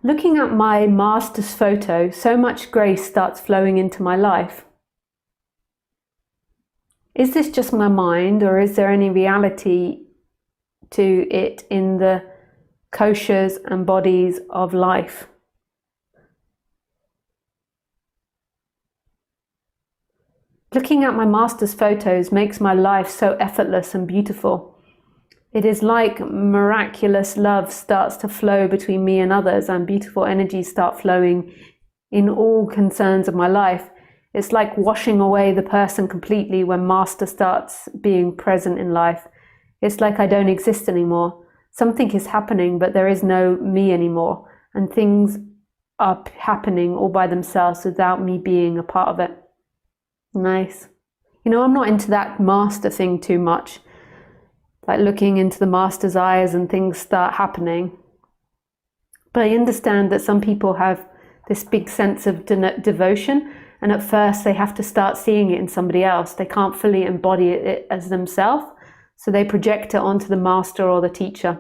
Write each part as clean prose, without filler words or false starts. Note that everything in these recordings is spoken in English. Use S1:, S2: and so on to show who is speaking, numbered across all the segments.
S1: Looking at my master's photo, so much grace starts flowing into my life. Is this just my mind, or is there any reality to it in the koshas and bodies of life? Looking at my master's photos makes my life so effortless and beautiful. It is like miraculous love starts to flow between me and others, and beautiful energies start flowing in all concerns of my life. It's like washing away the person completely when Master starts being present in life. It's like I don't exist anymore. Something is happening, but there is no me anymore, and things are happening all by themselves without me being a part of it. Nice. You know, I'm not into that master thing too much, like looking into the master's eyes and things start happening. But I understand that some people have this big sense of devotion, and at first they have to start seeing it in somebody else. They can't fully embody it as themselves, so they project it onto the master or the teacher.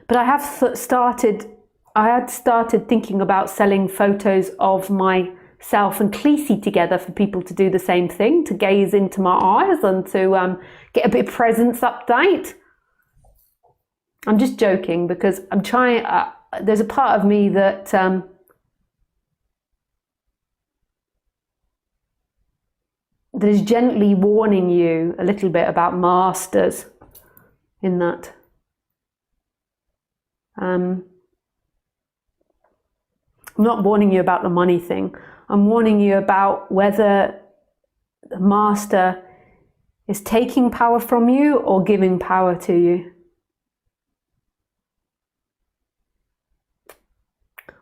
S1: But I had started thinking about selling photos of myself and Khaleesi together for people to do the same thing, to gaze into my eyes and to get a bit of presence update. I'm just joking, because I'm trying, there's a part of me that that is gently warning you a little bit about masters in that. I'm not warning you about the money thing. I'm warning you about whether the master is taking power from you or giving power to you.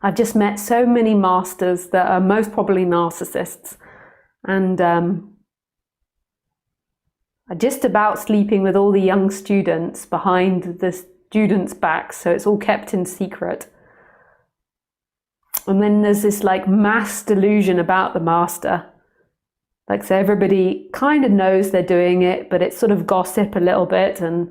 S1: I've just met so many masters that are most probably narcissists, and are just about sleeping with all the young students behind the students' backs, so it's all kept in secret. And then there's this like mass delusion about the master. Like, so everybody kind of knows they're doing it, but it's sort of gossip a little bit, and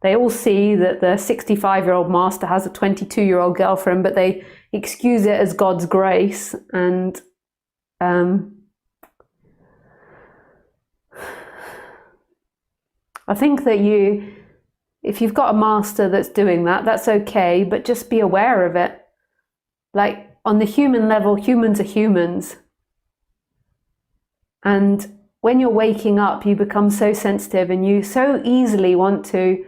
S1: they all see that the 65-year-old master has a 22-year-old girlfriend, but they excuse it as God's grace. And I think that if you've got a master that's doing that, that's okay, but just be aware of it. Like, on the human level, humans are humans. And when you're waking up, you become so sensitive, and you so easily want to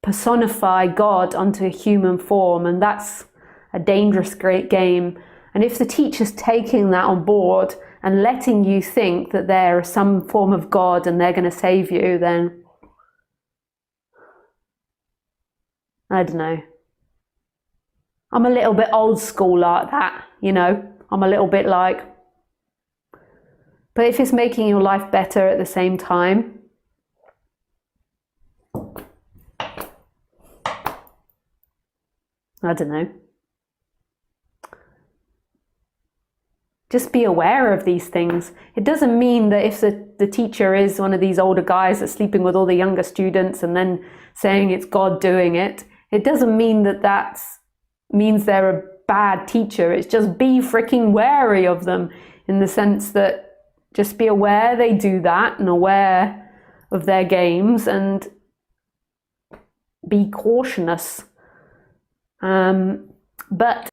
S1: personify God onto a human form, and that's a dangerous great game. And if the teacher's taking that on board and letting you think that they're some form of God and they're going to save you, then I don't know. I'm a little bit old school like that, you know. I'm a little bit like, but if it's making your life better at the same time, I don't know. Just be aware of these things. It doesn't mean that if the teacher is one of these older guys that's sleeping with all the younger students and then saying it's God doing it, it doesn't mean that means they're a bad teacher. It's just be freaking wary of them, in the sense that just be aware they do that and aware of their games, and be cautious. But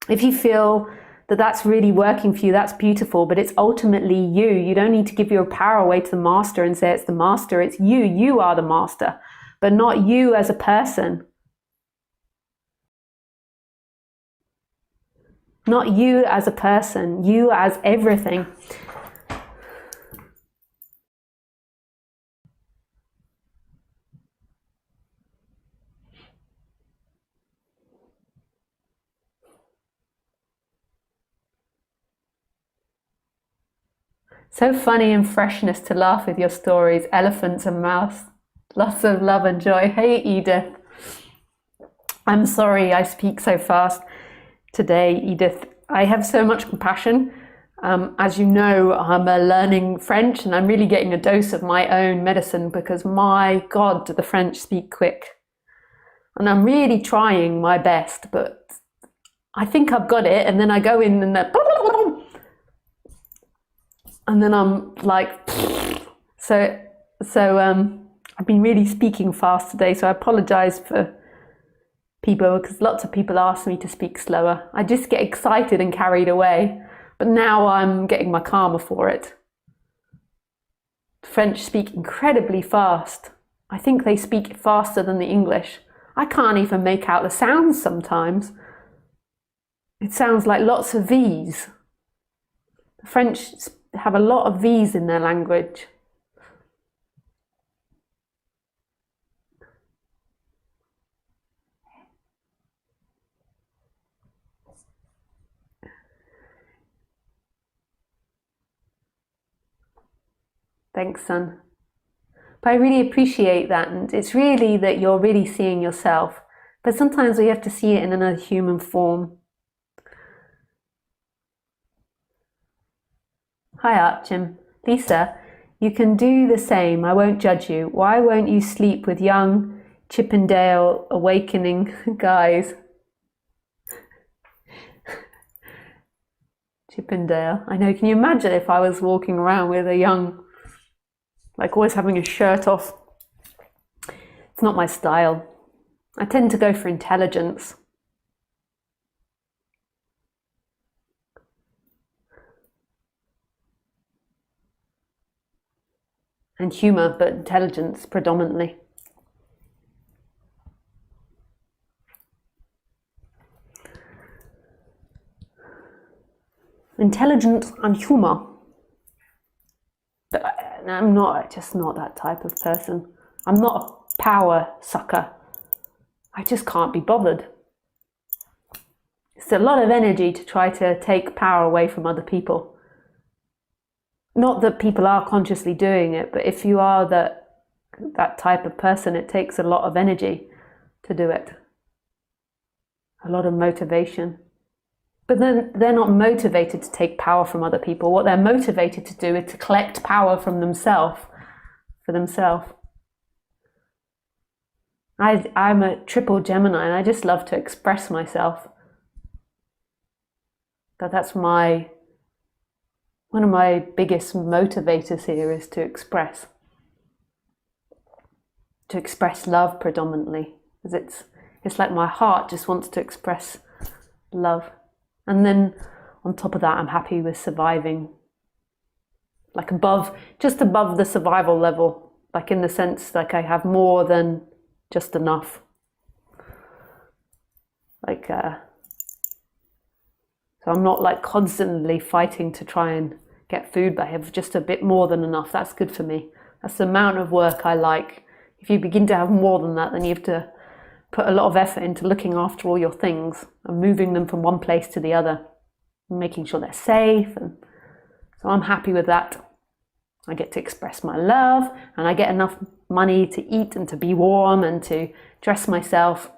S1: if you feel that that's really working for you, that's beautiful, but it's ultimately you. You don't need to give your power away to the master and say it's the master. It's you. You are the master, but not you as a person. Not you as a person, you as everything. So funny and freshness to laugh with your stories, elephants and mouse. Lots of love and joy. Hey Edith. I'm sorry I speak so fast today, Edith. I have so much compassion. As you know, I'm learning French, and I'm really getting a dose of my own medicine, because my God, do the French speak quick. And I'm really trying my best, but I think I've got it, and then I go in and then I'm like, so I've been really speaking fast today, so I apologize for people, because lots of people ask me to speak slower. I just get excited and carried away, but now I'm getting my karma for it. The French speak incredibly fast. I think they speak faster than the English. I can't even make out the sounds sometimes. It sounds like lots of V's. The French have a lot of V's in their language. Thanks, son. But I really appreciate that, and it's really that you're really seeing yourself. But sometimes we have to see it in another human form. Hi, Archim. Lisa, you can do the same. I won't judge you. Why won't you sleep with young Chippendale awakening guys? Chippendale. I know. Can you imagine if I was walking around with a young, like always having a shirt off? It's not my style. I tend to go for intelligence. And humour, but intelligence predominantly. Intelligence and humour. But I'm just not that type of person. I'm not a power sucker. I just can't be bothered. It's a lot of energy to try to take power away from other people. Not that people are consciously doing it, but if you are that type of person, it takes a lot of energy to do it. A lot of motivation. But then they're not motivated to take power from other people. What they're motivated to do is to collect power from themselves, for themselves. I'm a triple Gemini, and I just love to express myself. That's one of my biggest motivators here is to express love predominantly, because it's like my heart just wants to express love. And then on top of that, I'm happy with surviving, like just above the survival level, like in the sense like I have more than just enough. So I'm not like constantly fighting to try and get food, but I have just a bit more than enough. That's good for me. That's the amount of work I like. If you begin to have more than that, then you have to put a lot of effort into looking after all your things and moving them from one place to the other and making sure they're safe. And so I'm happy with that. I get to express my love, and I get enough money to eat and to be warm and to dress myself,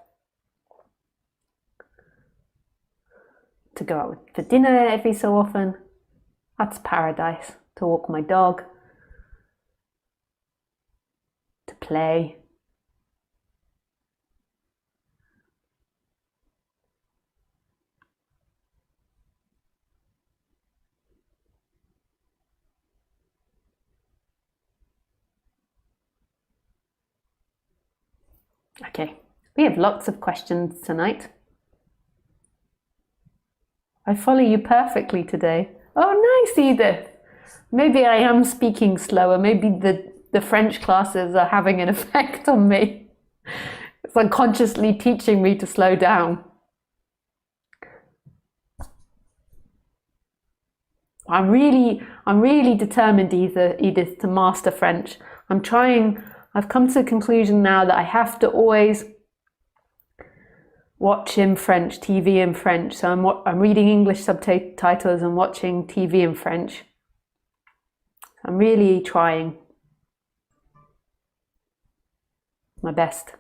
S1: to go out for dinner every so often. That's paradise. To walk my dog, to play. Okay, we have lots of questions tonight. I follow you perfectly today. Oh, nice, Edith. Maybe I am speaking slower. Maybe the French classes are having an effect on me. It's unconsciously teaching me to slow down. I'm really determined, Edith, to master French. I've come to the conclusion now that I have to always watch in French, TV in French. So I'm reading English subtitles and watching TV in French. I'm really trying my best.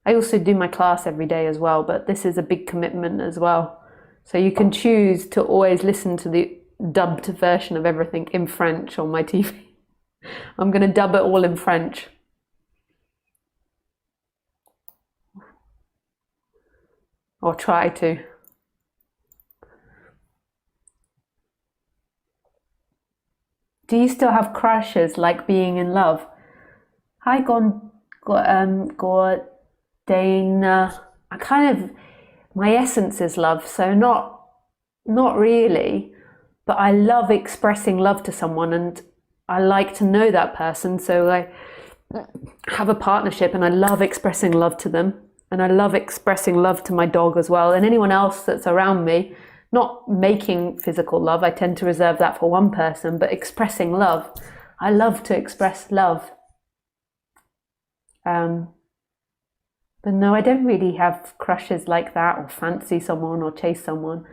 S1: I also do my class every day as well, but this is a big commitment as well. So you can choose to always listen to the dubbed version of everything in French on my TV. I'm going to dub it all in French. Or try to. Do you still have crushes like being in love? Hi, Gordana. I kind of, my essence is love, so not really, but I love expressing love to someone, and I like to know that person. So I have a partnership and I love expressing love to them, and I love expressing love to my dog as well, and anyone else that's around me. Not making physical love, I tend to reserve that for one person, but expressing love. I love to express love. But no, I don't really have crushes like that, or fancy someone, or chase someone.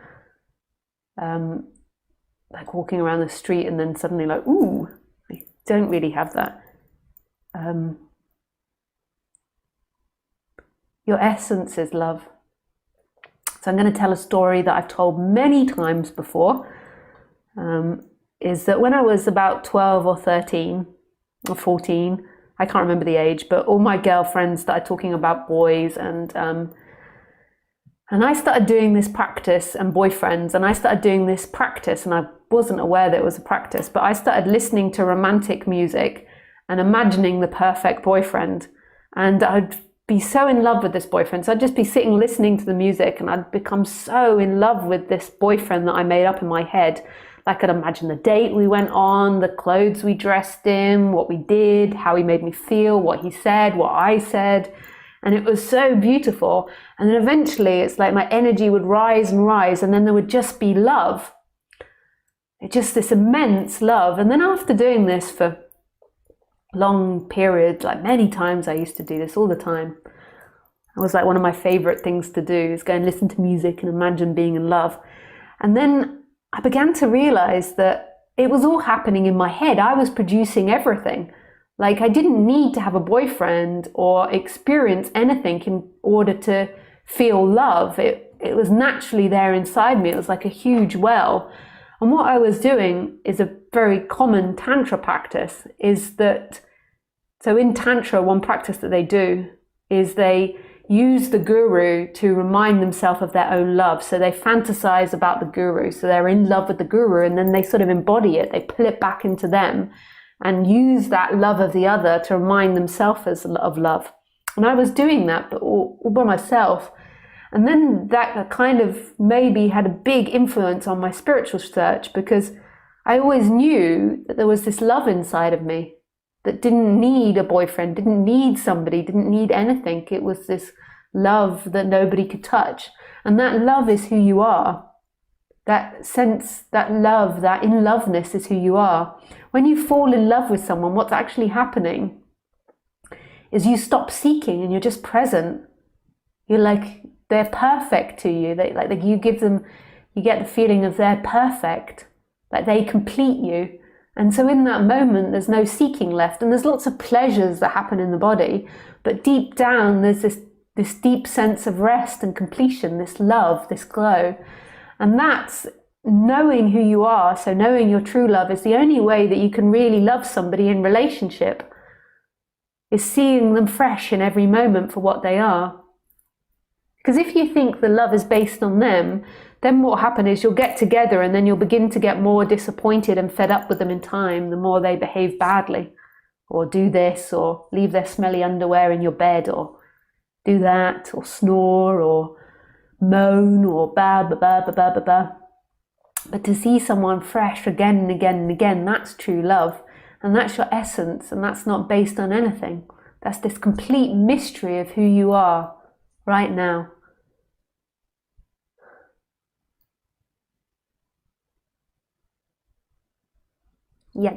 S1: Like walking around the street and then suddenly like, ooh, I don't really have that. Your essence is love. So I'm going to tell a story that I've told many times before. Is that when I was about 12 or 13 or 14, I can't remember the age, but all my girlfriends started talking about boys, and I started doing this practice, and boyfriends, and I started doing this practice, and I wasn't aware that it was a practice, but I started listening to romantic music and imagining the perfect boyfriend, and I'd be so in love with this boyfriend. So I'd just be sitting listening to the music, and I'd become so in love with this boyfriend that I made up in my head. I could imagine the date we went on, the clothes we dressed in, what we did, how he made me feel, what he said, what I said. And it was so beautiful. And then eventually it's like my energy would rise and rise, and then there would just be love. It's just this immense love. And then after doing this for long periods, like many times, I used to do this all the time. It was like one of my favorite things to do, is go and listen to music and imagine being in love. And then I began to realize that it was all happening in my head. I was producing everything. Like, I didn't need to have a boyfriend or experience anything in order to feel love. It was naturally there inside me. It was like a huge well. And what I was doing is a very common Tantra practice, is that, so in Tantra, one practice that they do is they use the guru to remind themselves of their own love. So they fantasize about the guru. So they're in love with the guru, and then they sort of embody it. They pull it back into them and use that love of the other to remind themselves of love. And I was doing that, but all by myself. And then that kind of maybe had a big influence on my spiritual search, because I always knew that there was this love inside of me that didn't need a boyfriend, didn't need somebody, didn't need anything. It was this love that nobody could touch. And that love is who you are. That sense, that love, that in-loveness is who you are. When you fall in love with someone, what's actually happening is you stop seeking and you're just present. You're like, they're perfect to you. Like you give them, you get the feeling of they're perfect, like they complete you. And so in that moment, there's no seeking left. And there's lots of pleasures that happen in the body, but deep down, there's this deep sense of rest and completion, this love, this glow. And that's knowing who you are. So knowing your true love is the only way that you can really love somebody in relationship, is seeing them fresh in every moment for what they are. Because if you think the love is based on them, then what will happen is you'll get together and then you'll begin to get more disappointed and fed up with them in time, the more they behave badly, or do this, or leave their smelly underwear in your bed, or do that, or snore, or moan, or ba ba ba ba ba ba ba. But to see someone fresh again and again and again, that's true love. And that's your essence, and that's not based on anything. That's this complete mystery of who you are right now. Yeah.